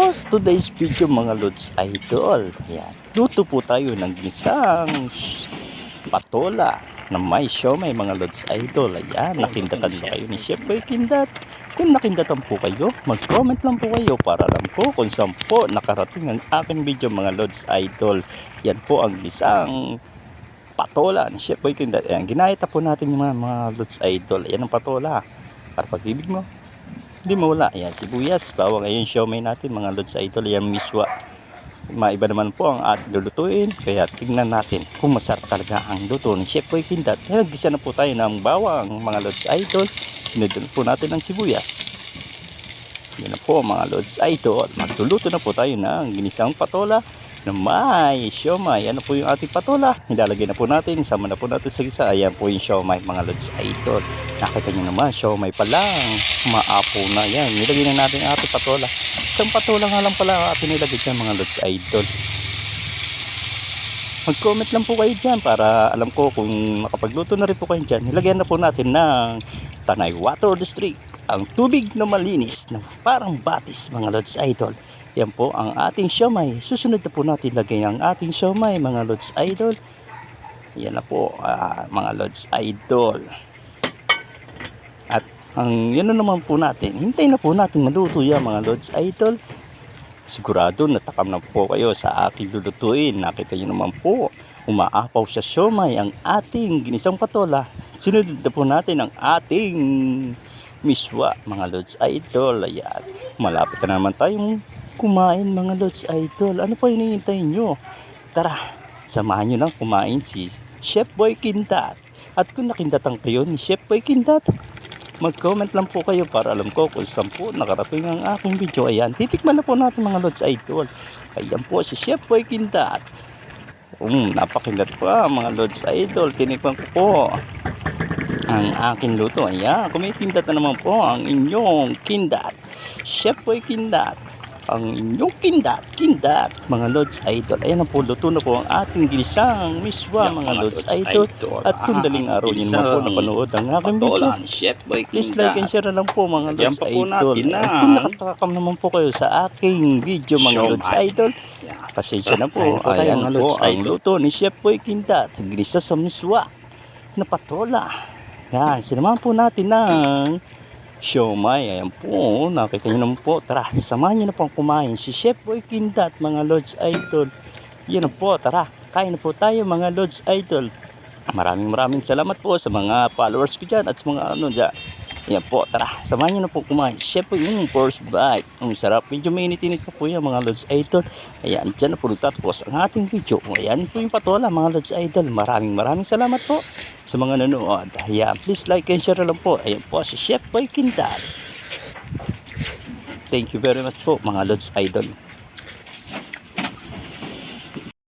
For today's video mga Lods Idol, ayan, luto po tayo ng ginisang patola na may siomai mga Lods Idol. Ayan, nakindatan ba kayo ni Chef Boy Kindat? Kung nakindatan po kayo, mag-comment lang po kayo para lang po kung saan po nakarating ang aking video mga Lods Idol. Yan po ang ginisang patola ni Chef Boy Kindat. Ayan, ginahita po natin yung mga Lods Idol. Ayan ang patola. Para pag-ibig mo, hindi mawala. Ayan, sibuyas, bawang, ayun siomai natin mga Lods Idol. Ayan, miswa. Maiba naman po ang ating lulutuin. Kaya tignan natin kung masarap talaga ang luto ni Chef Boy Kindat. Nagisa na po tayo ng bawang mga Lods Idol. Sinunod po natin ng sibuyas. Yan na po mga Lods Idol. Magluluto na po tayo ng ginisang patola na may siomai. Ano po yung ating patola? Nilalagay na po natin. Sama na po natin sa gisa. Ayan po yung siomai mga Lods Idol. Nakita nyo naman, siomai pa lang. Maapo na yan. Nilagay na natin ang ating patola. Isang patola nga lang pala ating nilagay dyan mga Lods Idol. Mag-comment lang po kayo dyan para alam ko kung makapagluto na rin po kayo dyan. Nilagyan na po natin ng Tanay Water District. Ang tubig na malinis na parang batis mga Lods Idol. Yan po ang ating siomai. Susunod na po natin lagay ang ating siomai mga Lods Idol. Yan na po mga Lods Idol. At ang yan na naman po natin. Hintayin na po natin maluto yan mga Lods Idol. Sigurado natakam na po kayo sa aking lulutuin. Nakita nyo naman po, umaapaw sa siomai ang ating ginisang patola. Sunod na po natin ang ating miswa mga Lods Idol. Ayan, malapit na naman tayong kumain mga Lods Idol. Ano po hinihintay nyo? Tara, samahan nyo lang kumain si Chef Boy Kindat. At kung nakindatan kayo ni Chef Boy Kindat, mag-comment lang po kayo para alam ko kung saan po nakarating ang aking video. Ayan, titikman na po natin mga Lods Idol. Ayan po si Chef Boy Kindat. Napakindat pa mga Lods Idol. Tinikman ko po ang aking luto. Ayan, kumikindat na naman po ang inyong Kindat. Chef Boy Kindat. Ang inyong kindat mga Lods Idol. Ayan na po, luto na po ang ating ginisang miswa mga Lods Idol. At kung daling araw din naman po napanood ang aking video, please like and share lang po mga Lods Idol. At kung nakatakam naman po kayo sa aking video mga Lods Idol, pasensya na po. Ayan po ang luto ni Chef Boy Kindat, ginisa sa miswa na patola. Yan, sinamahan po natin ng siomai. Ayan po, nakita nyo naman po. Tara, samahan nyo na po kumain si Chef Boy Kindat mga Lods Idol. Yan na po, tara, kain na po tayo mga Lods Idol. Maraming salamat po sa mga followers ko dyan at sa mga ano dyan. Ayan po, tara, samahan nyo na po kumain si Chef Boy, first bite. Ang sarap, medyo mainit-init pa po yan mga Lods Idol. Ayan, dyan na po nagtatapos ang ating video. Ayan po yung patola mga Lods Idol. Maraming salamat po sa mga nanood. Ayan, please like and share lang po. Ayan po si Chef Boy Kindat. Thank you very much po mga Lods Idol.